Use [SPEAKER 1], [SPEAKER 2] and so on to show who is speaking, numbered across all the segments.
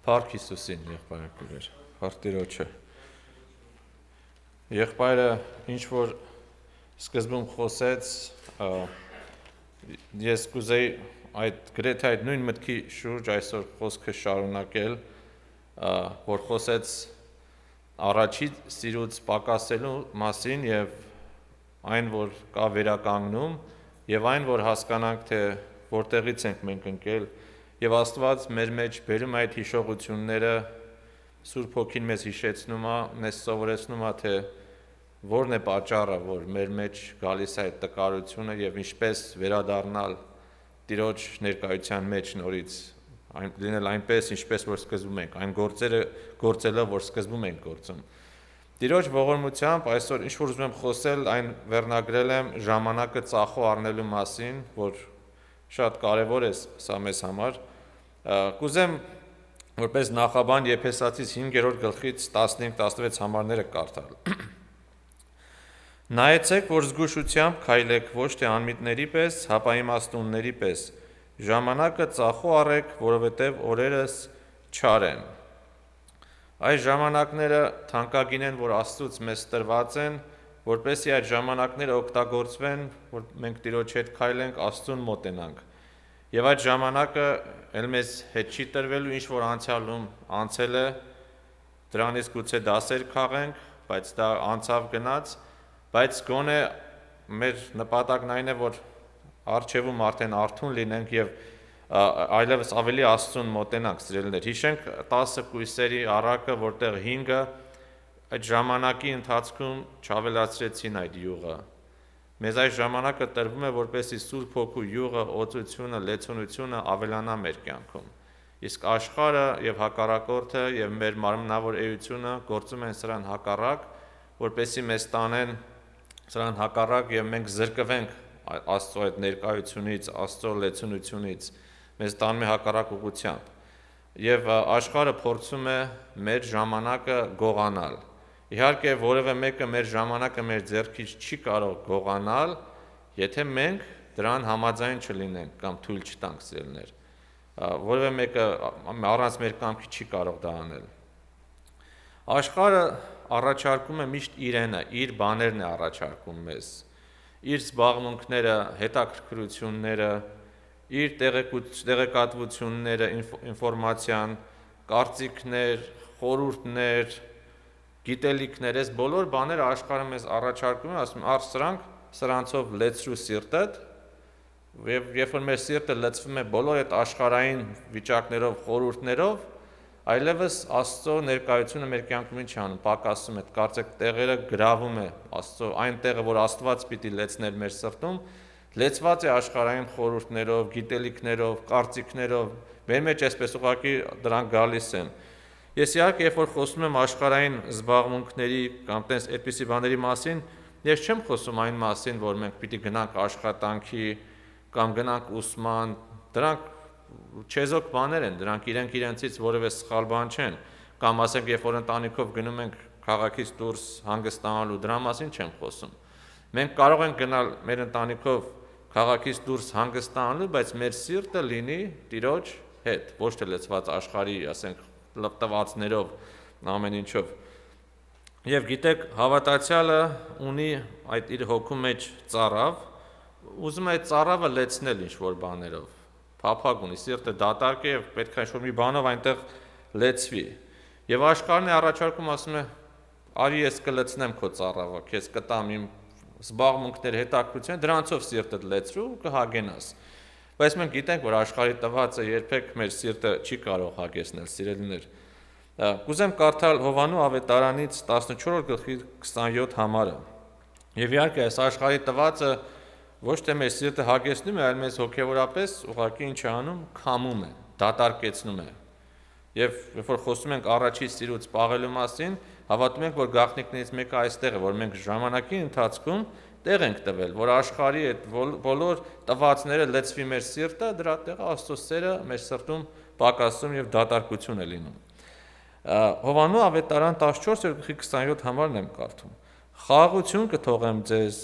[SPEAKER 1] Փառք Հիսուսին, եղբայրներ, փառք Տիրոջը։ Եղբայրը ինչ որ սկզբում խոսեց, ես կուզեի գրեթե այդ նույն մտքի շուրջ այսօր խոսքը շարունակել, որ խոսեց առաջի սիրուց պակասելու մասին եւ այն, որ կա վերականգնում եւ այն, որ հասկանանք, թե որտեղից ենք մենք ընկել եւ Աստված մեր մեջ բերում այդ հիշողությունները, Սուրբ Հոգին մեզ հիշեցնում է, մեզ սովորեցնում է, թե որն է պատճառը, որ մեր մեջ գալիս է այդ տկարությունը եւ ինչպես վերադառնալ Տիրոջ ներկայության մեջ նորից, լինել այնպես, ինչպես որ սկզբում ենք, այն գործերը գործելով, որ սկզբում ենք գործում։ Տիրոջ ողորմությամբ այսօր ինչ որ ուզում եմ խոսել, այն վերնագրել եմ ժամանակը ծախո առնելու մասին, որ շատ կարևոր է սա մեզ համար։ Կուզեմ որպես նախաբան Եփեսացիս 5-րդ գլխից 15-16 համարները կարդալ։ Նայեցեք, որ զգուշությամբ քայլեք ոչ թե անմիտների պես, հապա իմաստունների պես, ժամանակը ծախո առեք, որովհետև օրերս չար են։ Այս ժամանակները թանկագին են, որ Աստծուց մեզ տրված են, որպեսզի այդ ժամանակները օգտագործվեն, որ մենք Տիրոջ հետ քայլենք, Աստծուն մոտենանք։ Եվ այդ ժամանակը էլ մեզ հետ չի տրվելու, ինչ որ անցյալում անցել է, դրանից գուցե դասեր քաղենք, բայց դա անցավ գնաց, բայց գոնե մեր նպատակն այն է, որ առջևում արդեն արթուն լինենք եւ այլևս ավելի Աստծուն մոտենանք, սիրելիներ։ Հիշենք 10 կույսերի առակը, որտեղ 5-ը այդ ժամանակի ընթացքում չավելացրեցին այդ յուղը։ Մեզ այս ժամանակը տրվում է, որպեսզի Սուրբ Հոգու յուղը, օծությունը, լեցունությունը ավելանա մեր կյանքում։ Իսկ աշխարհը եւ հակառակորդը եւ մեր մարմնավոր էությունը գործում են սրան հակառակ, որպեսզի մեզ տանեն սրան հակառակ եւ մենք զրկվենք Աստծո այդ ներկայությունից, Աստծո լեցունությունից, մեզ տանում է հակառակ ուղղությամբ։ Եվ աշխարհը փորձում է մեր ժամանակը գողանալ։ Իհարկե որևէ մեկը մեր ժամանակը մեր ձեռքից չի կարող գողանալ, եթե մենք դրան համաձայն չլինենք կամ թույլ չտանք, սիրելիներ։ Որևէ մեկը առանց մեր կամքի չի կարող դա անել։ Աշխարհը առաջարկում է միշտ իրենը, իր բաներն է առաջարկում մեզ, իր զբաղմունքները, հետաքրքրությունները, իր տեղեկատվությունները, ինֆորմացիան, կարծիքներ, խորհուրդներ, գիտելիքներ, այս բոլոր բաները աշխարհը մեզ առաջարկում է, ասում արդ սրանցով լեցրու սիրտդ, եւ երբ որ մեր սիրտը լցվում է բոլոր այդ աշխարհային վիճակներով, խորհուրդներով, այլևս Աստծո ներկայությունը մեր կյանքում ինչ անում, պակասում է, կարծեք տեղերը գրավում է Աստծո, այն տեղը, որ Աստված պիտի լեցներ մեր սրտում, լեցված է աշխարհային խորհուրդներով, գիտելիքներով, կարծիքներով, մեր մեջ այսպես ուղղակի դրանք գալիս են։ Ես իհարկե երբ որ խոսում եմ աշխարհային զբաղմունքների կամ տես այդպիսի բաների մասին, ես չեմ խոսում այն մասին, որ մենք պիտի գնանք աշխատանքի կամ գնանք ուսման, դրանք չեզոք բաներ են, դրանք իրենցից որևէ սխալ բան չեն, կամ ասենք երբ որ ընտանիքով գնում ենք քաղաքից դուրս հանգստանալու, դրա մասին չեմ խոսում։ Մենք կարող ենք գնալ մեր ընտանիքով քաղաքից դուրս հանգստանալու, բայց մեր սիրտը լինի Տիրոջ հետ, ոչ թե լցված աշխարհի, ասենք լպտվածներով, ամեն ինչով։ Եվ գիտեք, հավատացյալը ունի այդ իր հոգու մեջ ծառավ, ուզում է այդ ծառավը լեցնել ինչ-որ բաներով, փափագ ունի, սիրտը դատարկ է եւ պետք է ինչ-որ մի բանով այնտեղ լեցվի։ Եվ աշխարհն է առաջարկում, ասում է, արի ես կլցնեմ քո ծառավը, քեզ կտամ իմ զբաղմունքների հետաքրքրություն, դրանցով սիրտդ լեցրու ու կհագենաս։ Բայց մենք գիտենք, որ աշխարհի տվածը երբեք մեր սիրտը չի կարող հագեցնել, սիրելիներ։ Կուզեմ կարդալ Հովանու ավետարանից 14:27 համարը։ Եվ իհարկե այս աշխարհի տվածը ոչ թե մեր սիրտը հագեցնում է, այլ մեզ հոգևորապես ուղղակի ինչ է անում, քամում է, դատարկեցնում է։ Եւ երբ որ խոսում ենք առաջի սիրուց պաղելու մասին, հավատում ենք, որ գաղտնիքներից մեկը այստեղ է, որ մենք ժամանակի ընթացքում տեղ ենք տվել, որ աշխարհի այդ բոլոր տվածները լեցվի մեր սիրտը, դրա տեղը Աստծո սերը մեր սրտում պակասում եւ դատարկություն է լինում։ Հովանու ավետարան 14:27 համարն եմ կարդում։ Խաղաղություն կթողեմ ձեզ,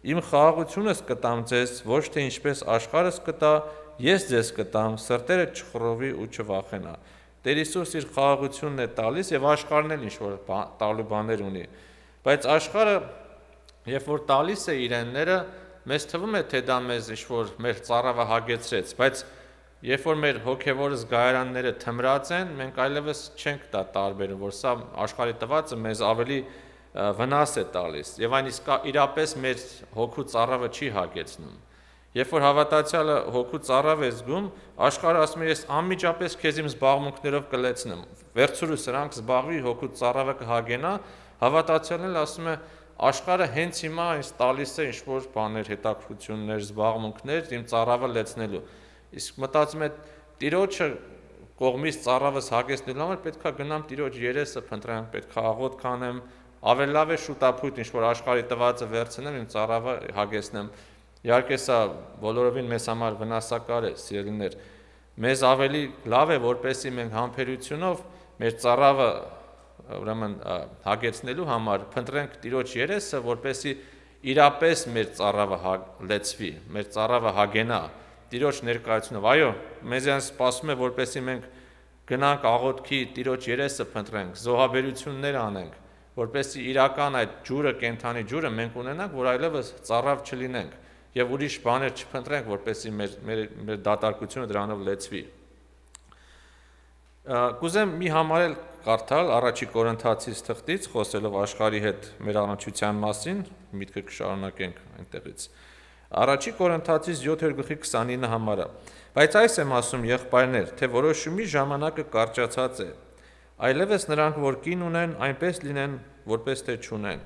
[SPEAKER 1] իմ խաղաղությունս կտամ ձեզ, ոչ թե ինչպես աշխարհս կտա, ես ձեզ կտամ, սրտերը չխռովի ու չվախենա։ Տեր Հիսուս իր խաղաղությունն է տալիս եւ աշխարհն էլ ինչ որ տալու բաներ ունի։ Բայց աշխարհը երբ որ տալիս է իրենները, մեզ թվում է, թե դա մեզ ինչ որ մեր ծառավը հագեցրեց, բայց երբ որ մեր հոգևոր զգայարանները թմրած են, մենք այլևս չենք դա տարբերում, որ սա աշխարհի տվածը մեզ ավելի վնաս է տալիս եւ այն իսկ իրապես մեր հոգու ծառավը չի հագեցնում։ Երբ որ հավատացյալը հոգու ծառավ է զգում, աշխարհը ասում է, ես անմիջապես քեզ իմ զբաղմունքներով կլեցնեմ, վերցրու սրանք զբաղվի, հոգու ծառավը կհագենա, հավատացյալն էլ ասում է, աշխարհը հենց հիմա ինձ տալիս է ինչ-որ բաներ, հետաքրքրություններ, զբաղմունքներ իմ ծառավը լեցնելու։ Իսկ մտածում է, Տիրոջը կողմից ծառավս հագեցնելու համար պետք է գնամ Տիրոջ երեսը փնտրեմ, պետք է աղոթք անեմ, ավելի լավ է շուտապույտ ինչ-որ աշխարհի տվածը վերցնեմ, իմ ծառավը հագեցնեմ։ Իհարկե սա բոլորովին մեզ համար վնասակար է, սիրելիներ։ Մեզ ավելի լավ է, որպեսզի մենք համբերությունով մեր ծառավը ուրեմն հագեցնելու համար փնտրենք Տիրոջ երեսը, որպեսզի իրապես մեր ծառավը լեցվի, մեր ծառավը հագենա Տիրոջ ներկայությունով։ Այո, մեզ այն սպասում է, որպեսզի մենք գնանք աղոթքի Տիրոջ երեսը փնտրենք, զոհաբերություններ անենք, որպեսզի իրական այդ ջուրը, կենդանի ջուրը մենք ունենանք, որ այլևս ծառավ չլինենք եւ ուրիշ բաներ չփնտրենք, որպեսզի մեր դատարկությունը դրանով լեցվի։ Կուզեմ մի համարել կարդալ առաջի Կորինթացիս թղթից, խոսելով աշխարհի հետ մեր առնչության մասին, միտքը կշարունակենք այնտեղից։ Առաջի Կորինթացիս 7:29 համարը։ Բայց այս եմ ասում, եղբայրներ, թե որոշումի ժամանակը կարճացած է, այլևս նրանք, որ կին ունեն, այնպես լինեն, որպես թե չունեն,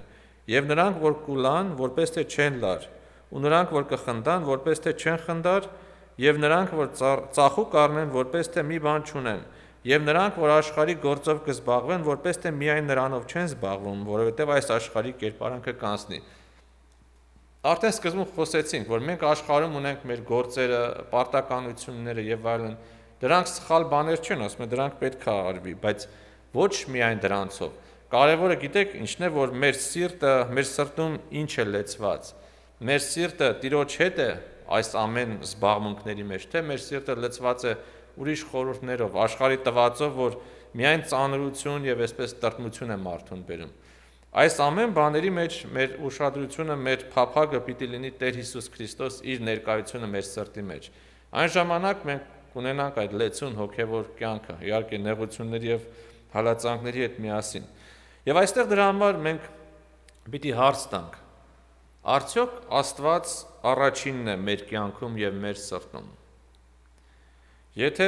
[SPEAKER 1] եւ նրանք, որ կուլան, որպես թե չեն լար, ու նրանք, որ կխնդան, որպես թե չեն խնդար, եւ նրանք, որ ծախու կառնեն, որպես թե մի բան չունեն, եւ նրանք, որ աշխարհի գործով կզբաղվեն, որպես թե միայն նրանով չեն զբաղվում, որովհետեւ այս աշխարհի կերպարանքը կանցնի։ Արդեն սկզբում խոսեցինք, որ մենք աշխարհում ունենք մեր գործերը, պարտականությունները եւ այլն, դրանք սխալ բաներ չեն, ասում եմ, դրանք պետք է արվի, բայց ոչ միայն դրանցով։ Կարևորը գիտեք ինչն է, որ մեր սիրտը, մեր սրտում ինչ է լեցված։ Մեր սիրտը Տիրոջ հետ է այս ամեն զբաղմունքների մեջ, թե մեր սիրտը լեցված է ուրիշ խորհուրդներով, աշխարհի տվածով, որ միայն ծանրություն եւ այսպես տրտմություն է մարդուն բերում։ Այս ամեն բաների մեջ մեր ուշադրությունը, մեր փափագը պիտի լինի Տեր Հիսուս Քրիստոս իր ներկայությունը մեր սրտի մեջ։ Այն ժամանակ մենք կունենանք այդ լեցուն հոգևոր կյանքը, իհարկե նեղությունների եւ հալածանքների հետ միասին։ Եվ այստեղ դրա համար մենք պիտի հարց տանք. արդյոք Աստված առաջինն է մեր կյանքում եւ մեր սրտում։ Եթե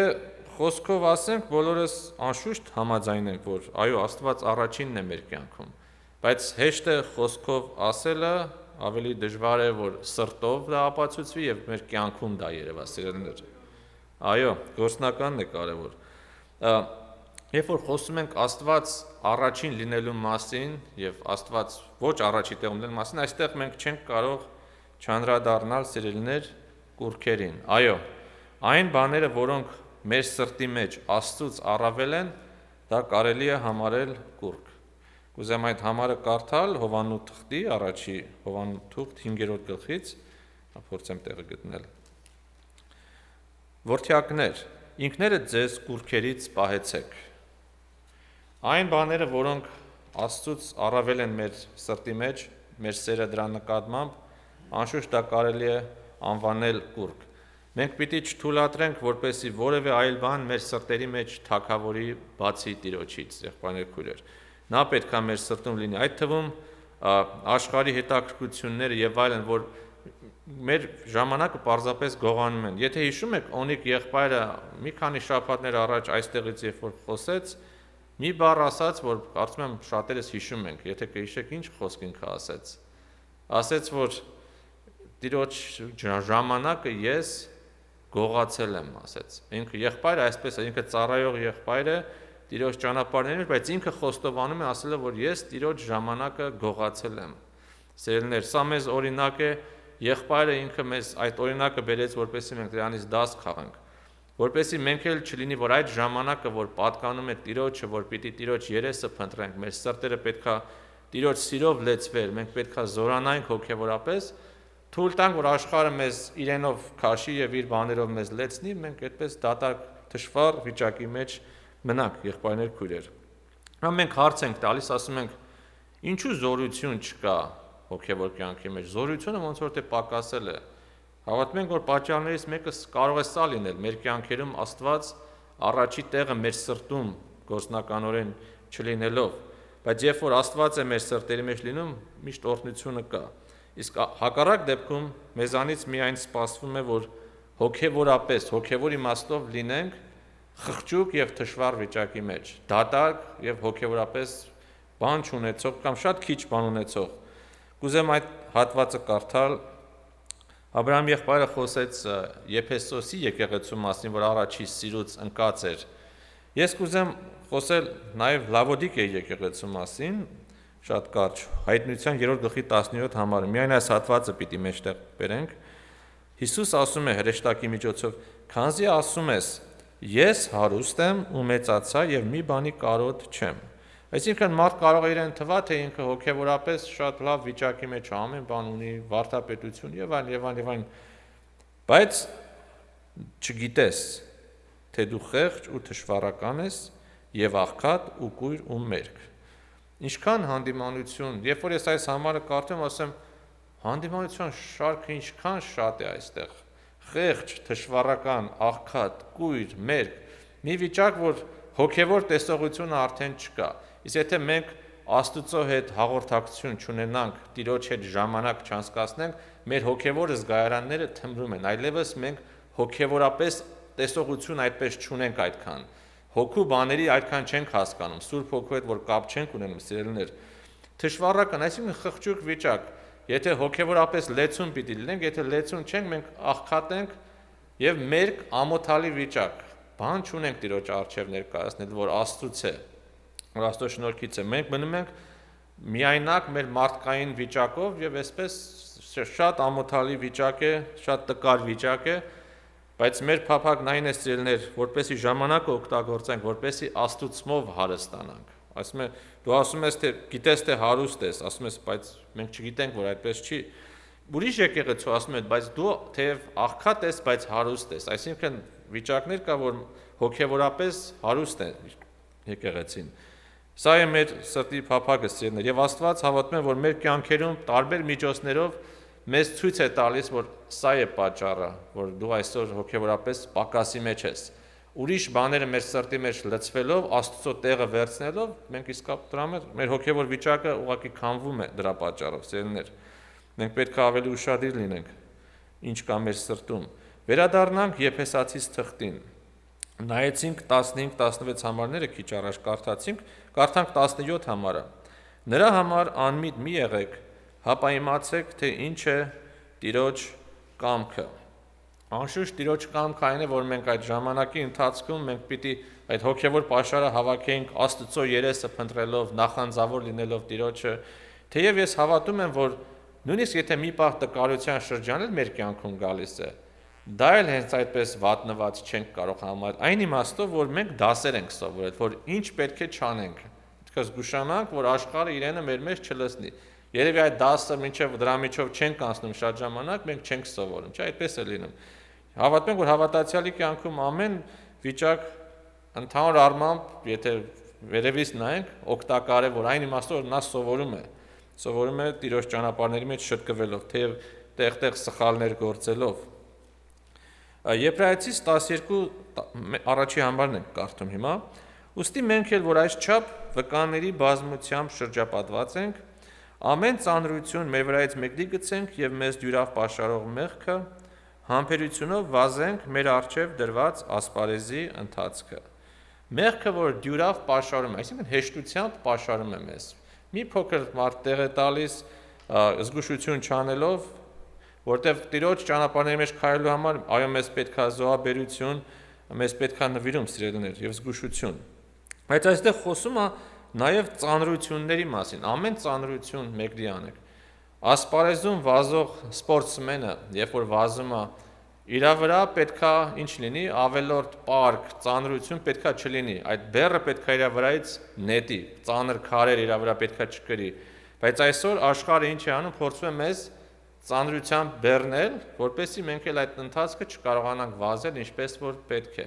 [SPEAKER 1] խոսքով ասենք, բոլորս անշուշտ համաձայնենք, որ այո, Աստված առաջինն է մեր կյանքում, բայց հեշտ է խոսքով ասելը, ավելի դժվար է, որ սրտով դա ապացուցվի եւ մեր կյանքում դա երևա, սիրելիներ։ Այո, գործնականն է կարևոր։ Երբ որ խոսում ենք Աստված առաջին լինելու մասին եւ Աստված ոչ առաջի տեղում լինելու մասին, այստեղ մենք չենք կարող չանդրադառնալ, սիրելիներ, կուռքերին։ Այո, այն բաները, որոնք մեր սրտի մեջ Աստծուց առավել են, դա կարելի է համարել կուռք։ Կուզեմ այդ համարը կարդալ Հովանու թղթի առաջի Հովանու թուղթ 5-րդ գլխից, փորձեմ տեղը գտնել։ Որդյակներ, ինքներդ ձեզ կուռքերից պահեցեք։ Այն բաները, որոնք Աստծուց առավել են մեր սրտի մեջ, մեր սերը դրա նկատմամբ, անշուշտ դա կարելի է անվանել կուռք։ Մենք պիտի չթույլատրենք, որպեսզի որևէ այլ բան մեր սրտերի մեջ թագավորի բացի Տիրոջից, եղբայրներ քույրեր։ Նա պետք է մեր սրտում լինի, այդ թվում աշխարհի հետաքրքրությունները եւ այլն, որ մեր ժամանակը պարզապես գողանում են։ Եթե հիշում եք, Օնիկ եղբայրը մի քանի շաբաթներ առաջ այստեղից երբ որ խոսեց, մի բառ ասաց, որ կարծում եմ շատերս հիշում ենք, եթե կհիշեք, ինչ խոսք ինքը ասեց։ Ասեց, որ Տիրոջ ժամանակը ես գողացել եմ, ասեց։ Ինքը եղբայրը այսպես է, ինքը ծառայող եղբայր է Տիրոջ ճանապարհներում, բայց ինքը խոստովանում է, ասելով, որ ես Տիրոջ ժամանակը գողացել եմ։ Սերելիներ, սա մեզ օրինակ է, եղբայրը ինքը մեզ այդ օրինակը բերեց, որպեսզի մենք դրանից դաս քաղենք, որպեսզի մենք էլ չլինի, որ այդ ժամանակը, որ պատկանում է Տիրոջը, որ պիտի Տիրոջ երեսը փնտրենք, մեր սրտերը պետքա Տիրոջ սիրով լեցվեր, մենք պետքա զորանանք հոգևորապես, թույլ տանք, որ աշխարհը մեզ իրենով քաշի եւ իր բաներով մեզ լեցնի, մենք այդպես դատարկ դժվար վիճակի մեջ մնանք, եղբայրներ քույրեր։ Մենք հարց ենք տալիս, ասում ենք, ինչու զորություն չկա հոգևոր կյանքի մեջ։ Զորությունը ոնց որ թե պակասել է։ Հավատում ենք, որ պատճառներից մեկը կարող է սա լինել, մեր կյանքերում Աստված առաջի տեղը մեր սրտում գործնականորեն չլինելով, բայց երբ որ Աստված է մեր սրտերի մեջ լինում, միշտ օրհնությունը կա։ Իսկ հակառակ դեպքում մեզանից միայն սպասվում է, որ հոգևորապես, հոգևոր իմաստով լինենք խղճուկ եւ թշվառ վիճակի մեջ, դատարկ եւ հոգևորապես բան չունեցող կամ շատ քիչ բան ունեցող։ Կուզեմ այդ հատվածը կարդալ։ Աբրահամ եղբայրը խոսեց Եփեսոսի եկեղեցու մասին, որ առաջի սիրուց ընկած էր։ Ես կուզեմ խոսել նաեւ Լավոդիկեի եկեղեցու մասին, շատ կարճ, Հայտնության 3-րդ գլխի 17 համարը։ Միայն այս հատվածը պիտի մեջտեղ բերենք։ Հիսուս ասում է հրեշտակի միջոցով. «Քանզի ասում ես, ես հարուստ եմ ու մեծացա եւ մի բանի կարոտ չեմ»։ Այսինքն մարդ կարող է իրեն թվա, թե ինքը հոգևորապես շատ լավ վիճակի մեջ ամեն բան ունի, վարդապետություն եւ այլն, բայց չգիտես, թե դու խեղճ ու թշվառական ես եւ աղքատ ու կույր ու մերկ։ Ինչքան հանդիմանություն, երբ որ ես այս համարը կարդում, ասեմ, հանդիմանության շարքը ինչքան շատ է այստեղ։ Խեղճ, թշվառական, աղքատ, կույր, մերկ, մի վիճակ, որ հոգևոր տեսողությունը արդեն չկա։ Իսկ եթե մենք Աստծո հետ հաղորդակցություն չունենանք, Տիրոջ հետ ժամանակ չանցկացնենք, մեր հոգևոր զգայարանները թմրում են, այլևս մենք հոգևորապես տեսողություն այդպես չունենք այդքան։ Հոգու բաների այդքան չենք հասկանում, Սուրբ Հոգու հետ որ կապ չենք ունենում, սիրելիներ։ Թշվառական, այսինքն խղճուկ վիճակ, եթե հոգևորապես լեցուն պիտի լինենք, եթե լեցուն չենք, մենք աղքատ ենք եւ մերկ ամոթալի վիճակ, բան չունենք Տիրոջ առջև ներկայացնել, որ Աստծուց է, որ Աստծո շնորհքից է։ Մենք մնում ենք միայնակ մեր մարդկային վիճակով եւ այսպես շատ ամոթալի վիճակ է, շատ տկար վիճակ է, բայց մեր փափագն այն է, սիրելիներ, որպեսի ժամանակը օգտագործենք, որպեսի Աստծուցմով հարստանանք։ Ասում է, դու ասում ես, թե գիտես, թե հարուստ ես, ասում ես, բայց մենք չգիտենք, որ այդպես չի։ Ուրիշ եկեղեցու ասում է, բայց դու թեև աղքատ ես, բայց հարուստ ես։ Այսինքն վիճակներ կա, որ հոգևորապես հարուստ է եկեղեցին։ Սա է մեր սրտի փափագը, սիրելիներ, եւ Աստված հավատում է, որ մեր կյանքերում տարբեր միջոցներով մեզ ցույց է տալիս, որ սա է պատճառը, որ դու այսօր հոգևորապես պակասի մեջ ես։ Ուրիշ բաները մեր սրտի մեջ լցվելով, Աստծո տեղը վերցնելով, մենք իսկապես դրա մեր հոգևոր վիճակը ուղղակի քամվում է դրա պատճառով, սիրելիներ։ Մենք պետք է ավելի ուշադիր լինենք, ինչ կա մեր սրտում։ Վերադառնանք Եփեսացիս թղթին։ Նայեցինք 15-16 համարները քիչ առաջ կարդացինք, կարդանք 17 համարը։ Նրա համար անմիտ մի եղեք, հապա իմացեք, թե ինչ է Տիրոջ կամքը։ Անշուշտ Տիրոջ կամքը այն է, որ մենք այդ ժամանակի ընթացքում մենք պիտի այդ հոգևոր պաշարը հավաքենք Աստծո երեսը փնտրելով, նախանձավոր լինելով Տիրոջը, թեև ես հավատում եմ, որ նույնիսկ եթե մի պահ տկարության շրջան էլ մեր կյանքում գալիս է, դա էլ հենց այդպես վատնված չենք կարող համարել, այն իմաստով, որ մենք դասեր ենք սովորել, որ ինչ պետք է չանենք, պետք է զգուշանանք, որ աշխարհը իրենը մեր մեջ չլցնի։ Երևի այդ դասը մինչև դրա միջով չենք անցնում շատ ժամանակ, մենք չենք սովորում, չէ՞, այդպես է լինում։ Հավատում ենք, որ հավատացյալի կյանքում ամեն վիճակ ընդհանուր առմամբ, եթե վերևից նայենք, օգտակար է, որ այն իմաստով, որ նա սովորում է Տիրոջ ճանապարհների մեջ շտկվելով, թեև տեղ-տեղ սխալներ գործելով։ Եբրայեցիս 12 առաջի համարն ենք կարդում հիմա։ Ուստի մենք էլ, որ այս չափ վկաների բազմությամբ շրջապատված ենք, ամեն ծանրություն մեր վրայից մեկնի գցենք եւ մեզ դյուրավ պաշարող մեղքը, համբերությունով վազենք մեր առջև դրված ասպարեզի ընթացքը։ Մեղքը, որ դյուրավ պաշարում է, այսինքն հեշտությամբ պաշարում է մեզ։ Մի փոքր մարդ տեղ է տալիս զգուշություն չանելով, որտեղ Տիրոջ ճանապարհների մեջ քայլելու համար այո մեզ պետքա զոհաբերություն, մեզ պետքա նվիրում սիրելիներ եւ զգուշություն։ Բայց այստեղ խոսում է նաեւ ծանրությունների մասին, ամեն ծանրություն մեկրի անեք։ Ասպարեզում վազող սպորտսմենը, երբ որ վազում է, իր վրա պետքա ինչ լինի, ավելորդ պարկ, ծանրություն պետքա չլինի, այդ բեռը պետքա իր վրայից նետի, ծանր քարեր իր վրա պետքա չկրի, բայց այսօր աշխարհը ինչ է անում, փորձում է մեզ ծանրությամբ բեռնել, որպեսզի մենք էլ այդ ընթացքը չկարողանանք վազել ինչպես որ պետք է։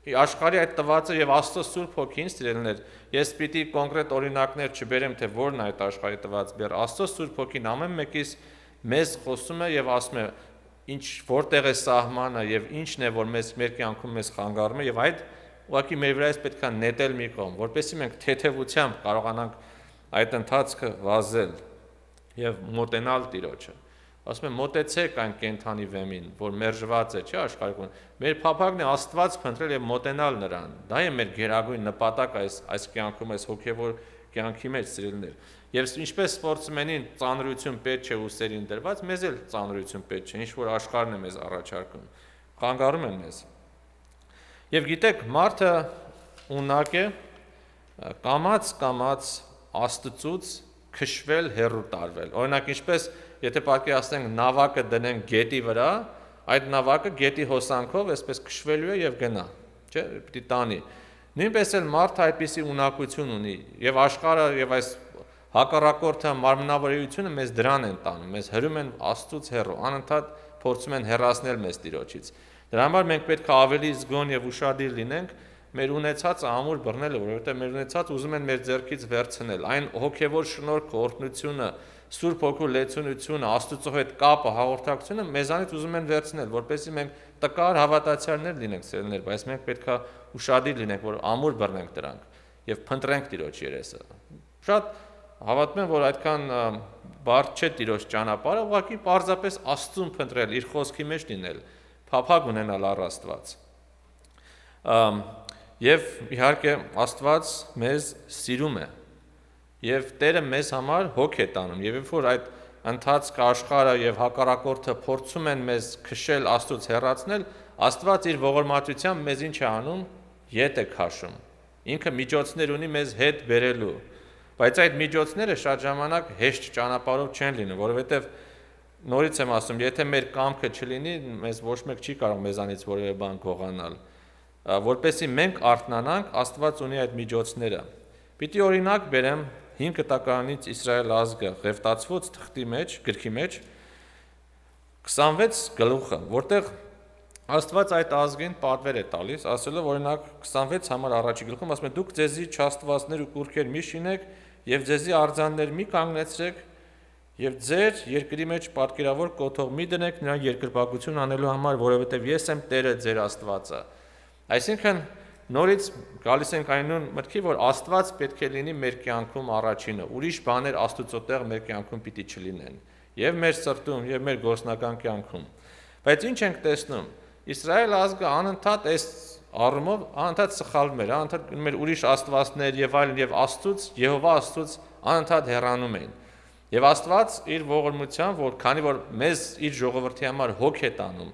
[SPEAKER 1] Աշխարհի այդ տվածը եւ Աստծո Սուրբ Հոգին սիրելիներ, ես պիտի կոնկրետ օրինակներ չբերեմ, թե որն է այդ աշխարհի տված բեռ։ Աստծո Սուրբ Հոգին ամեն մեկից մեզ խոսում է եւ ասում է ինչ որտեղ է սահմանը եւ ինչն է որ մեր կյանքում մեզ խանգարում է եւ այդ ուղղակի մեր վրայից պետքա նետել մի կողմ, որպեսզի մենք թեթևությամբ կարողանանք այդ ընթացքը վազել եւ մոտենալ Տիրոջը։ Ասում եմ մոտեցեք այն կենթանի վեմին, որ մերժված է, չէ՞ աշխարհում։ Մեր փափագն է Աստված փնտրել եւ մոտենալ նրան։ Դա է մեր գերագույն նպատակ այս կյանքում, այս հոգեվոր կյանքի մեջ սիրելիներ։ Եվ ինչպես սպորտսմենին ծանրություն պետք չէ ուսերին դրված, մեզ էլ ծանրություն պետք չէ, ինչ որ աշխարհն է մեզ առաջարկում։ Խանգարում է մեզ։ Եվ գիտեք, մարդը ունակ է կամած Աստծուց քշվել հեռու տարվել։ Օրինակ ինչպես եթե պատկերացնենք նավակը դնենք գետի վրա, այդ նավակը գետի հոսանքով այսպես քշվելու է եւ գնա, չէ՞, պիտի տանի։ Նույնպես էլ մարդը այդպիսի ունակություն ունի եւ աշխարհը եւ այս հակառակորդը մարմնավորությունը մեզ դրան են տանում, մեզ հրում են Աստծուց հեռու, անընդհատ փորձում են հեռացնել մեզ Տիրոջից։ Դրա համար մենք պետք է ավելի զգոն եւ ուշադիր լինենք մեր ունեցածը ամուր բռնելը, որովհետեւ մեր ունեցածը ուզում են մեր ձեռքից վերցնել, այն հոգեվոր շնորհքը, օրհնությունը, Սուրբ Հոգու լեցունությունը, Աստծո հետ կապը, հաղորդակցությունը մեզանից ուզում են վերցնել, որպեսզի մենք տկար հավատացյալներ լինենք, սերներ, բայց մենք պետքա ուշադիր լինենք, որ ամուր բռնենք դրանք եւ փնտրենք Տիրոջ երեսը։ Շատ հավատում եմ, որ այդքան բարդ չէ Տիրոջ ճանապարհը, ուղղակի պարզապես Աստծուն փնտրել, իր խոսքի մեջ լինել, փափագ ունենալ առ Աստված։ Եվ իհարկե Աստված մեզ սիրում է։ Եվ Տերը մեզ համար հոգ է տանում, եւ երբ որ այդ ընթացքը աշխարհը եւ հակառակորդը փորձում են մեզ քշել Աստծուց հեռացնել, Աստված իր ողորմածությամբ մեզ ինչ է անում, ետ է քաշում։ Ինքը միջոցներ ունի մեզ հետ բերելու, բայց այդ միջոցները շատ ժամանակ հեշտ ճանապարհով չեն լինում, որովհետեւ նորից եմ ասում, եթե մեր կամքը չլինի, մեզ ոչ մեկ չի կարող մեզանից որևէ բան գողանալ, որպեսզի մենք արթնանանք, Աստված ունի այդ միջոցները։ Պիտի օրինակ բերեմ 5 տակարանից Իսրայել ազգը Ղևտացված թղթի մեջ, գրքի մեջ 26 գլուխը, որտեղ Աստված այդ ազգին պատվեր է տալիս, ասելով օրինակ 26 համար առաջի գլխում ասում է դուք ձեզի չաստվածներ ու կուրքեր մի շինեք եւ ձեզի արձաններ մի կանգնեցրեք եւ ձեր երկրի մեջ պատկերավոր կոթող մի դնեք նրան երկրպագություն անելու համար, որովհետեւ ես եմ Տերը ձեր Աստվածը։ Այսինքն նորից գալիս ենք այն նույն մտքի, որ Աստված պետք է լինի մեր կյանքում առաջինը, ուրիշ բաներ Աստծո տեղ մեր կյանքում պիտի չլինեն, եւ մեր սրտում, եւ մեր գործնական կյանքում։ Բայց ինչ ենք տեսնում։ Իսրայել ազգը անընդհատ այս առումով անընդհատ սխալվում էր, անընդհատ մեր ուրիշ աստվածներ եւ այլն եւ Աստծուց, Եհովա Աստծուց անընդհատ հեռանում էին։ Եվ Աստված իր ողորմությամբ, որ քանի որ մեզ իր ժողովրդի համար հոգ է տանում,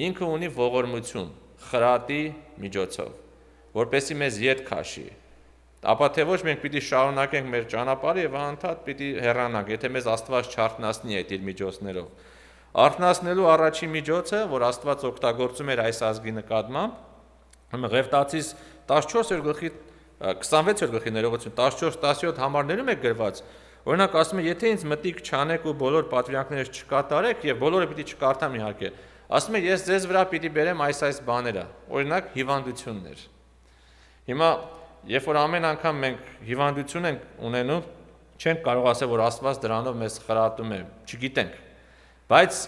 [SPEAKER 1] ինքը ունի ողորմություն խրատի միջոցով, որպեսզի մեզ ետ քաշի։ Ապա թե ոչ մենք պիտի շարունակենք մեր ճանապարհը եւ անընդհատ պիտի հեռանանք, եթե մեզ Աստված չարթնացնի այդ իր միջոցներով։ Արթնացնելու առաջին միջոցը, որ Աստված օգտագործում էր այս ազգի նկատմամբ, Ղևտացիս 14-րդ գլխի 26-րդ գլխի ներողություն 14-17 համարներում է գրված, օրինակ ասում է, եթե ինձ մտիկ չանեք ու բոլոր պատվիրանքներս չկատարեք եւ բոլորը պիտի չկարդամ իհարկե, ասում է, ես ձեզ վրա պիտի բերեմ այս բաները, օրինակ հիվանդություններ։ Հիմա երբ որ ամեն անգամ մենք հիվանդություն ենք ունենում, չենք կարող ասել, որ Աստված դրանով մեզ խրատում է, չգիտենք։ Բայց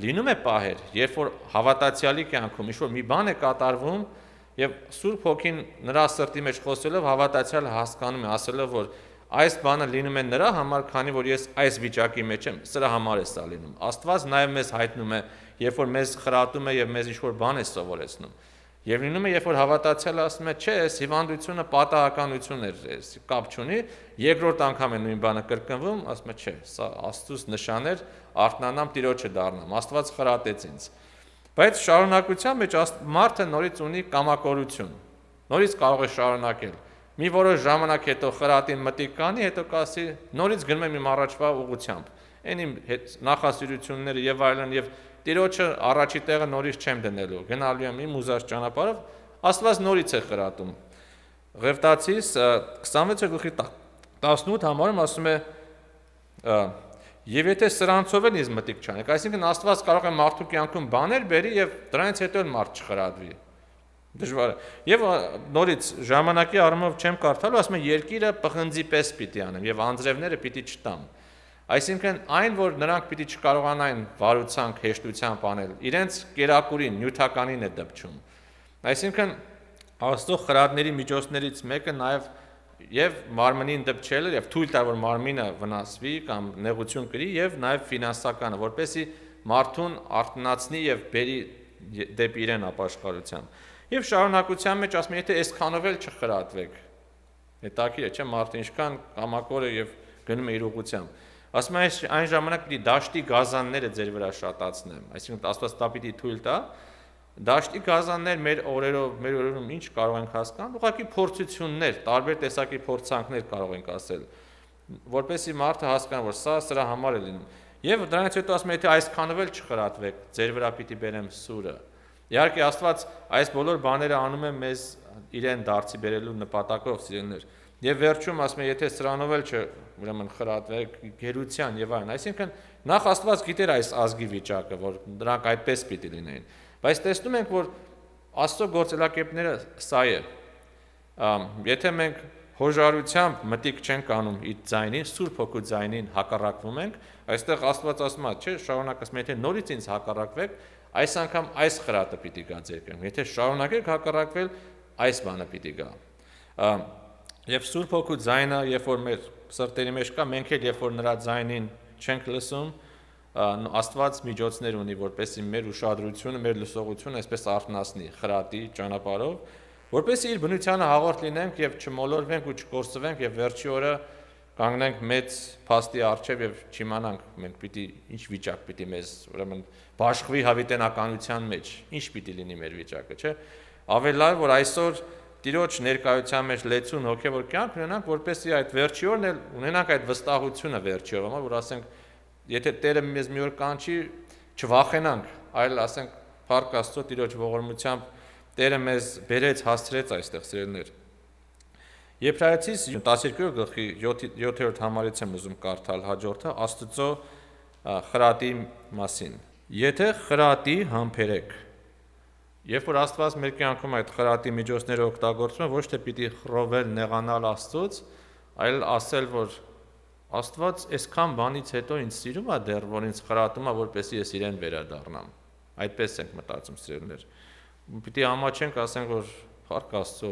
[SPEAKER 1] լինում է պահեր, երբ որ հավատացյալի կյանքում ինչ-որ մի բան է կատարվում, եւ Սուրբ Հոգին նրա սրտի մեջ խոսելով հավատացյալը հասկանում է, ասելով, որ այս բանը լինում է նրա համար, քանի որ ես այս վիճակի մեջ եմ, սրա համար է սա լինում։ Աստված նաև մեզ հայտնում է, երբ որ մեզ խրատում է եւ մեզ ինչ-որ բան է սովորեցնում։ Եվ լինում է, երբ որ հավատացյալը ասում է, չէ, այս հիվանդությունը պատահականություն էր, կապ չունի, երկրորդ անգամ է նույն բանը կրկնվում, ասում է, չէ, սա Աստծուց նշան էր, արթնանամ, Տիրոջը դառնամ, Աստված խրատեց ինձ։ Բայց շարունակության մեջ մարդը նորից ունի կամակորություն, նորից կարող է շարունակել։ Մի որոշ ժամանակ հետո խրատին մտիկ կանի, հետո կասի, նորից գնում եմ իմ առաջվա ուղղությամբ։ Այն իմ նախասիրությունները եւ այլն եւ Տիրոջը առաջի տեղը նորից չեմ դնելու, գնալու եմ իմ ուզած ճանապարհով, Աստված նորից է խրատում։ Ղևտացիս 26:18 համարում ասում է. «Եվ եթե սրանցով էլ ինձ մտիկ չանեք», այսինքն Աստված կարող է մարդու կյանքում բաներ բերի եւ դրանից հետո էլ մարդ չխրատվի։ Դժվար է։ Եվ նորից ժամանակի առումով չեմ կարդալու, ասում է երկիրը պղնձի պես պիտի անեմ եւ անձրևները պիտի չտամ։ Այսինքն այն, որ նրանք պիտի չկարողանային վարուցանք, հեշտությամբ անել, իրենց կերակուրին, նյութականին է դպչում։ Այսինքն Աստծո խրատների միջոցներից մեկը եւ մարմնին դպչելը եւ թույլ տալ, որ մարմինը վնասվի կամ նեղություն կրի եւ նաեւ ֆինանսականը, որպեսզի մարդուն արթնացնի եւ բերի դեպի իրեն ապաշխարության։ Եվ շարունակության մեջ ասում է, եթե այսքանով էլ չխրատվեք, հետաքրքիր է, չէ՞, մարդը ինչքան կամակոր է եւ գնում է իր ուղղությամբ։ Ասում է, այն ժամանակ պիտի դաշտի գազանները ձեր վրա շատացնեմ, այսինքն Աստված դա պիտի թույլ տա, դաշտի գազաններ մեր օրերում ինչ կարող ենք հասկանալ, ուղղակի փորձություններ, տարբեր տեսակի փորձանքներ կարող ենք ասել, որպեսզի մարդը հասկանա, որ սա սրա համար է լինում։ Եվ դրանից հետո ասում է, եթե այսքանով էլ չխրատվեք, ձեր վրա պիտի բերեմ սուրը։ Իհարկե Աստված այս բոլոր բաները անում է մեզ իրեն դարձի բերելու նպատակով, սիրելիներ։ Եվ վերջում ասում է, եթե սրանով էլ ուրեմն խրատվեք գերության եւ այլն, այսինքն նախ Աստված գիտեր այս ազգի վիճակը, որ նրանք այդպես պիտի լինեին, բայց տեսնում ենք, որ Աստծո գործելակերպները սա է։ Եթե մենք հոժարությամբ մտիկ չենք անում իր ձայնին, Սուրբ Հոգու ձայնին հակառակվում ենք, այստեղ Աստված ասում է, չէ, շարունակ ասում է, եթե նորից ինձ հակառակվեք, այս անգամ այս խրատը պիտի գա ձեր կյանքում, եթե շարունակեք հակառակվել, այս բանը պիտի գա։ Եվ Սուրբ Հոգու ձայնը, երբ որ մեր սրտերի մեջ կա, մենք էլ երբ որ նրա ձայնին չենք լսում, Աստված միջոցներ ունի, որպեսզի մեր ուշադրությունը, մեր լսողությունը այսպես արթնացնի խրատի ճանապարհով, որպեսզի իր բնությանը հաղորդ լինենք եւ չմոլորվենք ու չկորսվենք եւ վերջի օրը կանգնենք մեծ փաստի առջև եւ չիմանանք մենք պիտի ինչ վիճակ պիտի մեզ ուրեմն բաշխվի հավիտենականության մեջ, ինչ պիտի լինի մեր վիճակը, չէ՞։ Ավելի լավ որ այսօր Տիրոջ ներկայության մեջ լեցուն հոգևոր կյանք ունենանք, որպեսզի այդ վերջի օրն էլ ունենանք այդ վստահությունը վերջի օրը, որ ասենք, եթե Տերը մեզ մի օր կանչի, չվախենանք, այլ ասենք, փառք Աստծո Տիրոջ ողորմությամբ Տերը մեզ բերեց, հասցրեց այստեղ, սիրելիներ։ Եբրայեցիս 12:7 համարից եմ ուզում կարդալ հաջորդը Աստծո խրատի մասին։ Եթե խրատի համբերեք, երբ որ Աստված մեր կյանքում այդ խրատի միջոցները օգտագործում է, ոչ թե պիտի խռովել նեղանալ Աստծուց, այլ ասել, որ Աստված այսքան բանից հետո ինձ սիրում է դեռ, որ ինձ խրատում է, որպեսզի ես իրեն վերադառնամ։ Այդպես ենք մտածում, սիրելիներ։ Պիտի ամաչենք, ասենք, որ փառք Աստծո,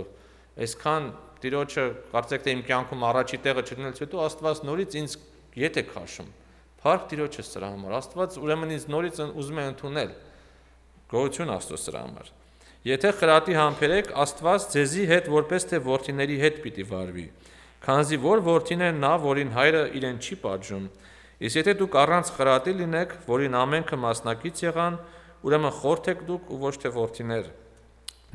[SPEAKER 1] այսքան Տիրոջը կարծեք թե իմ կյանքում առաջի տեղը չդնելուց հետո Աստված նորից ինձ ետ է քաշում։ Փառք Տիրոջը սրա համար։ Աստված ուրեմն ինձ նորից ուզում է ընդունել։ Գոհություն Աստծո սրա համար։ Եթե խրատի համբերեք, Աստված ձեզի հետ որպես թե որդիների հետ պիտի վարվի, քանզի որ որդին է նա, որին հայրը իրեն չի պատժում։ Իսկ եթե դուք առանց խրատի լինեք, որին ամենքը մասնակից եղան, ուրեմն խորթ եք դուք ու ոչ թե որդիներ։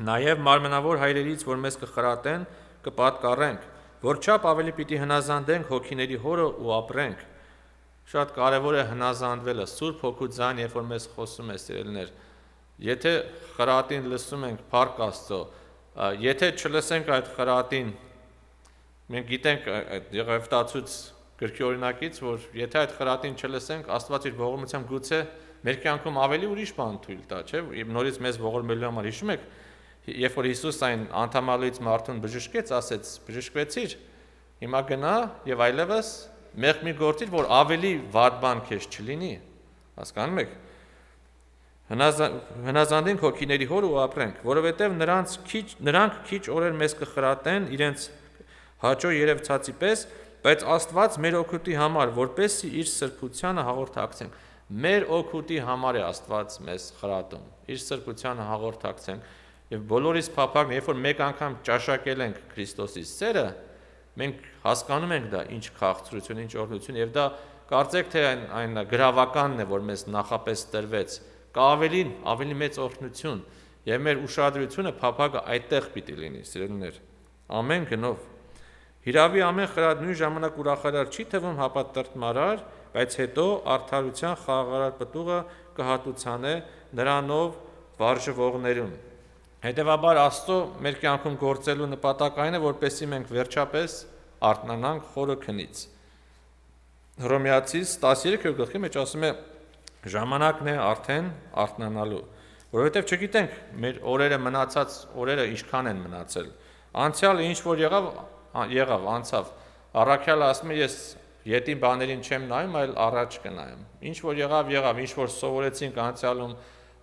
[SPEAKER 1] Նաև մարմնավոր հայրերից, որ մեզ կխրատեն, կպատկառենք, որչափ ավելի պիտի հնազանդենք հոգիների հորը ու ապրենք։ Շատ կարևոր է հնազանդվելը, Սուրբ Հոգու ձայն, երբ որ մեզ խոսում է, սիրելիներ։ Եթե խրատին լսում ենք, փառք Աստծո, եթե չլսենք այդ խրատին, մենք գիտենք Ղևտացուց գրքի օրինակից, որ եթե այդ խրատին չլսենք, Աստված իր ողորմությամբ գուցե մեր կյանքում ավելի ուրիշ բան թույլ տա, չէ՞։ Նորից մեզ ողորմելու համար հիշում եք, երբ որ Հիսուս այն անդամալից մարդուն բժշկեց, ասեց. բժշկվեցիր, հիմա գնա եւ այլևս մեղք մի գործիր, որ ավելի վատ բան քեզ չլինի։ Հասկանում եք։ Հնազանդենք հոգիների հոր ու ապրենք, որովհետև նրանք քիչ օրեր մեզ կխրատեն իրենց հաճո երևցածի պես, բայց Աստված մեր օգուտի համար, որպեսզի իր սրբությանը հաղորդակցենք։ Մեր օգուտի համար է Աստված մեզ խրատում, իր սրբությանը հաղորդակցենք։ Եվ բոլորիս փափագն, երբ որ մեկ անգամ ճաշակել ենք Քրիստոսի սերը, մենք հասկանում ենք դա ինչ քաղցրություն, ինչ օրհնություն, եւ դա կարծեք թե այն գրավականն է, որ մեզ նախապես տրվեց, կա ավելի մեծ օրհնություն, եւ մեր ուշադրությունը փափագը այդտեղ պիտի լինի, սիրելիներ, ամեն գնով։ Հիրավի ամեն խրատ նույն ժամանակ ուրախարար չի թվում հապատրտմարար, բայց հետո արդարության խաղաղարար պտուղը կհատուցանե նրանով վարժվողներուն։ Հետևաբար Աստծո մեր կյանքում գործելու նպատակը այն է, որպեսզի մենք վերջապես արթնանանք խորը քնից։ Հռոմեացիս 13-րդ մեջ ասում է. ժամանակն է արդեն արթնանալու, որովհետև չգիտենք մեր օրերը մնացած օրերը ինչքան են մնացել։ Անցյալը ինչ որ եղավ, անցավ։ Առաքյալը ասում է ես ետին բաներին չեմ նայում, այլ առաջ կնայեմ։ Ինչ որ եղավ, ինչ որ սովորեցինք անցյալում,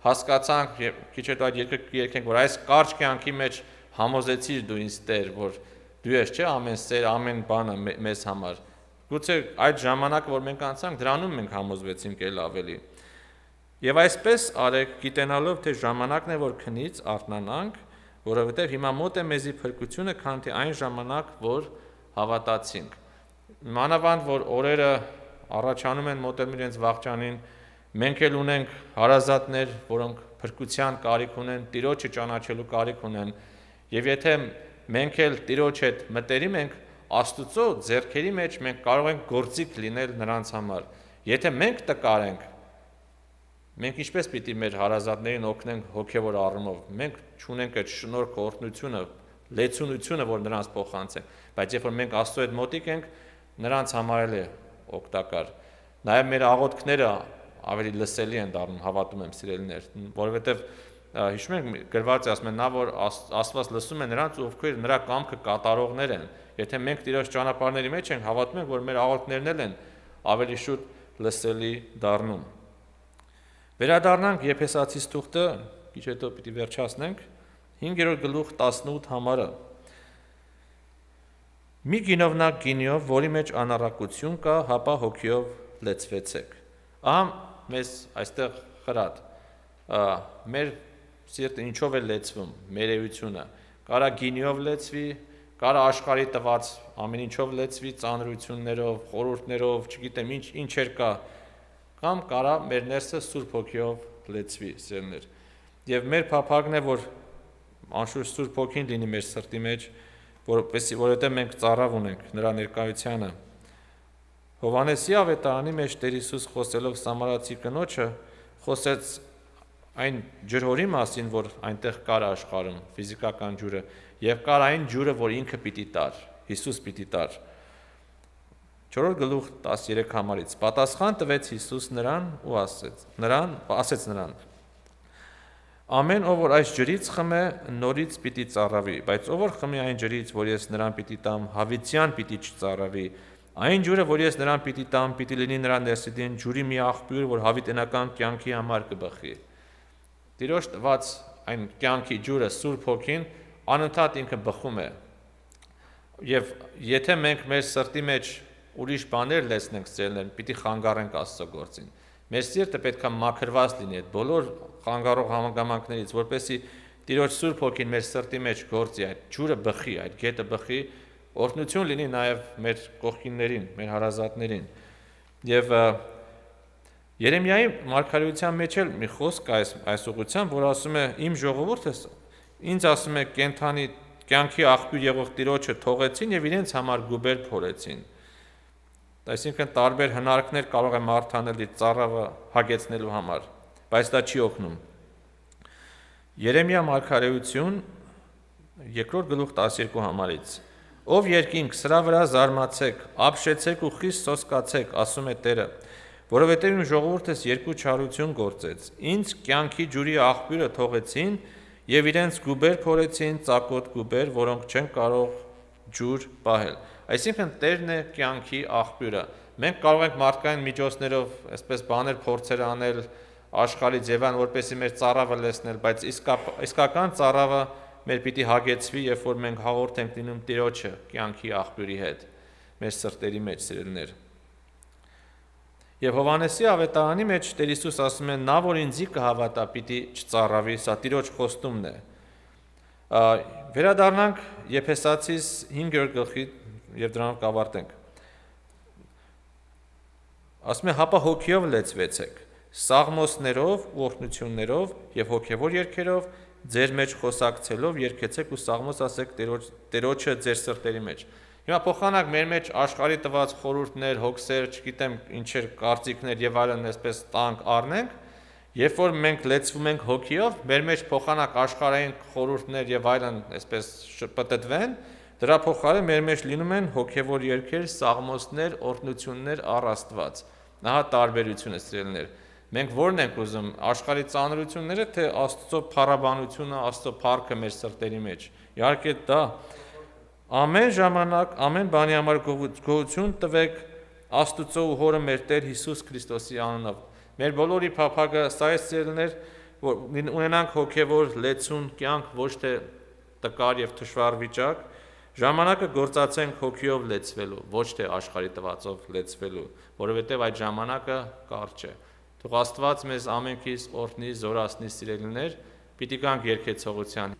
[SPEAKER 1] հասկացանք եւ քիչ հետո այդ երկենք, որ այս կարճ կյանքի մեջ համոզեցիր դու ինձ Տեր, որ դու ես չէ ամեն սեր, ամեն բանը մեզ համար։ Գուցե այդ ժամանակը, որ մենք անցանք, դրանում մենք համոզվեցինք ել ավելի։ Եվ այսպես արեք, գիտենալով, թե ժամանակն է, որ քնից արթնանանք, որովհետև հիմա մոտ է մեզի փրկությունը, քան թե այն ժամանակ, որ հավատացինք։ Մանավանդ, որ օրերը առաջանում են մոտենում իրենց վաղճանին, մենք էլ ունենք հարազատներ, որոնք փրկության կարիք ունեն, Տիրոջը ճանաչելու կարիք ունեն, եւ եթե մենք էլ Տիրոջ հետ մտերիմ ենք, Աստծո ձեռքերի մեջ մենք կարող ենք գործիք լինել նրանց համար։ Եթե մենք տկար ենք, մենք ինչպես պիտի մեր հարազատներին օգնենք հոգևոր առումով։ Մենք չունենք այդ շնորհք, օրհնությունը, լեցունությունը, որ նրանց փոխանցենք, բայց երբ որ մենք Աստծո հետ մոտիկ ենք, նրանց համար էլ է օգտակար։ Նաև մեր աղոթքները ավելի լսելի են դառնում, հավատում եմ, սիրելիներ, որովհետև հիշում եք գրված է, ասում են նա, որ Աստված լսում է նրանց, ովքեր նրա կամքը կատարողներ են։ Եթե մենք Տիրոջ ճանապարհների մեջ ենք, հավատում ենք, որ մեր աղոթքներն էլ են ավելի շուտ լսելի դառնում։ Վերադառնանք Եփեսացիս թուղթը, քիչ հետո պիտի վերջացնենք, 5-րդ գլուխ 18 համարը։ Մի գինովնակ գինիով, որի մեջ անառակություն կա, հապա հոգիով լեցվեցեք։ Ահա մեզ այստեղ խրատ, մեր սիրտը ինչով է լեցվում, մեր էությունը, կարա գինիով լեցվի, կարա աշխարհի տված ամեն ինչով լեցվի, ծանրություններով, խորհուրդներով, չգիտեմ ինչեր կա, կամ կարա մեր ներսը Սուրբ Հոգիով լեցվի, սիրելիներ։ Եվ մեր փափագն է, որ անշուշտ Սուրբ Հոգին լինի մեր սրտի մեջ, որովհետև մենք ծառավ ունենք նրա ներկայությանը։ Հովհաննեսի ավետարանի մեջ Տեր Հիսուս խոսելով Սամարացի կնոջը խոսեց այն ջրհորի մասին, որ այնտեղ կար աշխարհում, ֆիզիկական ջուրը, եւ կար այն ջուրը, որ ինքը պիտի տար, Հիսուս պիտի տար։ 4 գլուխ 13 համարից պատասխան տվեց Հիսուս նրան ու ասեց նրան. Ամեն ով որ այս ջրից խմե, նորից պիտի ծառավի, բայց ով որ խմի այն ջրից, որ ես նրան պիտի տամ, հավիտյան պիտի չծառավի։ Այն ջուրը, որ ես նրան պիտի տամ, պիտի լինի նրա ներսիդին ջուրի մի աղբյուր, որ հավիտենական կյանքի համար կբխի։ Տիրոջ տված այն կյանքի ջուրը Սուրբ Հոգին անընդհատ ինքը բխում է։ Եվ եթե մենք մեր սրտի մեջ ուրիշ բաներ լեցնենք ծելներ, պիտի խանգարենք Աստծո գործին։ Մեր սիրտը պետք է մաքրված լինի այդ բոլոր խանգարող հանգամանքներից, որպեսզի Տիրոջ Սուրբ Հոգին մեր սրտի մեջ գործի, այդ ջուրը բխի, այդ գետը բխի, օրհնություն լինի նաև մեր կողքիններին, մեր հարազատներին։ Եվ Երեմիայի մարգարեության մեջ էլ մի խոսք կա այս ուղղությամբ, որ ասում է իմ ժողովուրդը ինձ ասում է կենթանի կյանքի աղբյուր եղող Տիրոջը թողեցին եւ իրենց համար գուբեր փորեցին։ Այսինքն տարբեր հնարքներ կարող է մարդ անել իր ծառավը հագեցնելու համար, բայց դա չի օգնում։ Երեմիա մարգարեություն 2 գլուխ 12 համարից Ով երկինք, սրա վրա զարմացեք, ապշեցեք ու խիստ սոսկացեք, ասում է Տերը, որովհետև իմ ժողովուրդս երկու չարություն գործեց, ինձ կյանքի ջուրի աղբյուրը թողեցին եւ իրենց գուբեր փորեցին, ծակոտ գուբեր, որոնք չեն կարող ջուր պահել։ Այսինքն Տերն է կյանքի աղբյուրը։ Մենք կարող ենք մարդկային միջոցներով այսպես բաներ փորձեր անել, աշխարհից եւ այն որպեսզի մեր ծառավը լեցնել, բայց իսկական ծառավը մեր պիտի հագեցվի, երբ որ մենք հաղորդ ենք լինում Տիրոջը կյանքի աղբյուրի հետ, մեր սրտերի մեջ, սիրելիներ։ Եվ Հովհաննեսի ավետարանի մեջ Տեր Հիսուս ասում է, նա որ ինձի կհավատա, պիտի չծառավի, սա Տիրոջ խոստումն է։ Վերադառնանք Եփեսացիս 5-րդ գլխի եւ դրանով կավարտենք։ Ասում է, հապա հոգիով լեցվեցեք, սաղմոսներով, օրհնություններով եւ հոգեվոր երգերով ձեր մեջ խոսակցելով երգեցեք ու սաղմոս ասեք Տերոջը ձեր սրտերի մեջ։ Հիմա փոխանակ մեր մեջ աշխարհի տված խորհուրդներ, հոգսեր, չգիտեմ ինչեր, կարծիքներ եւ այլն այսպես տանք առնենք, երբ որ մենք լեցվում ենք հոգիով, մեր մեջ փոխանակ աշխարհային խորհուրդներ եւ այլն այսպես շփոթվեն, դրա փոխարեն մեր մեջ լինում են հոգեվոր երգեր, սաղմոսներ, օրհնություններ առ Աստված։ Նա տարբերությունը սիրելիներ։ Մենք ո՞րն ենք ուզում, աշխարհի ծանրությունները, թե Աստծո փառաբանությունը, Աստծո փառքը մեր սրտերի մեջ։ Իհարկե դա ամեն ժամանակ, ամեն բանի համար գոհություն տվեք Աստծո ու Հորը մեր Տեր Հիսուս Քրիստոսի անունով։ Մեր բոլորի փափագը սա է սիրելիներ, որ ունենանք հոգևոր լեցուն կյանք, ոչ թե տկար եւ թշվառ վիճակ, ժամանակը գործացենք հոգիով լեցվելու, ոչ թե աշխարհի տվածով լեցվելու, որովհետեւ այդ ժամանակը կարճ է։ Թող Աստված մեզ ամենքից օրհնի, զորացնի սիրելիներ, պիտի գանք երգեցողության։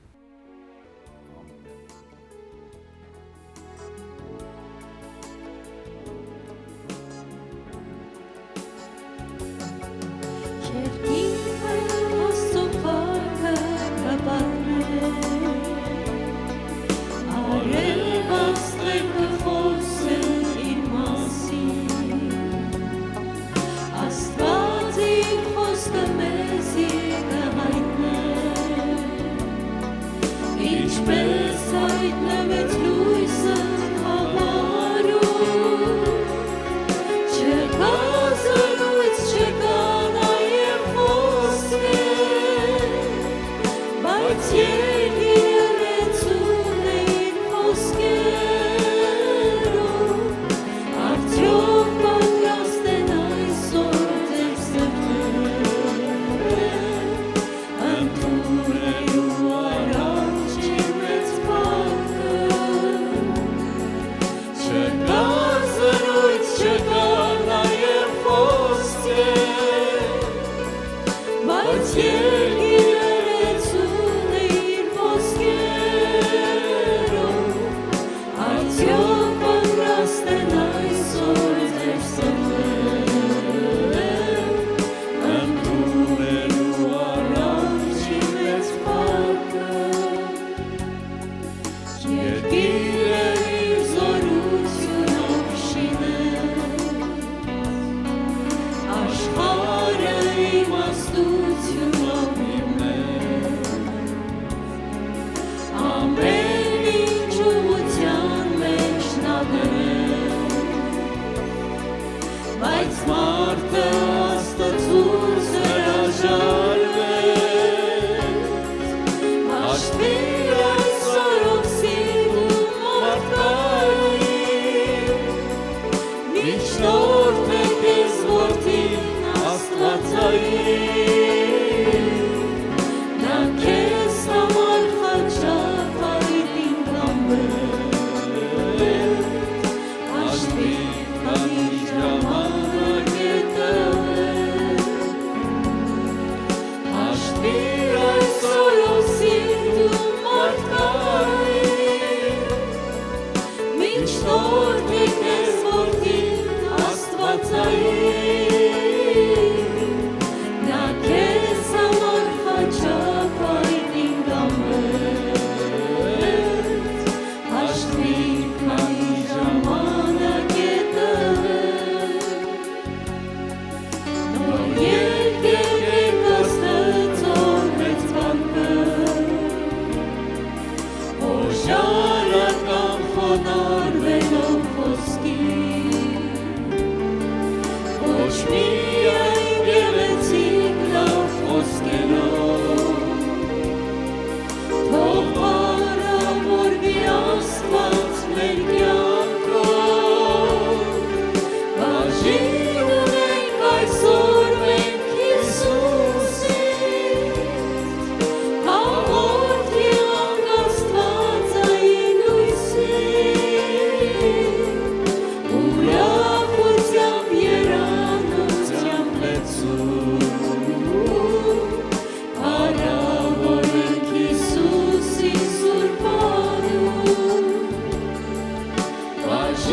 [SPEAKER 2] Այսօր մենք Հիսուս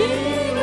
[SPEAKER 2] Տեր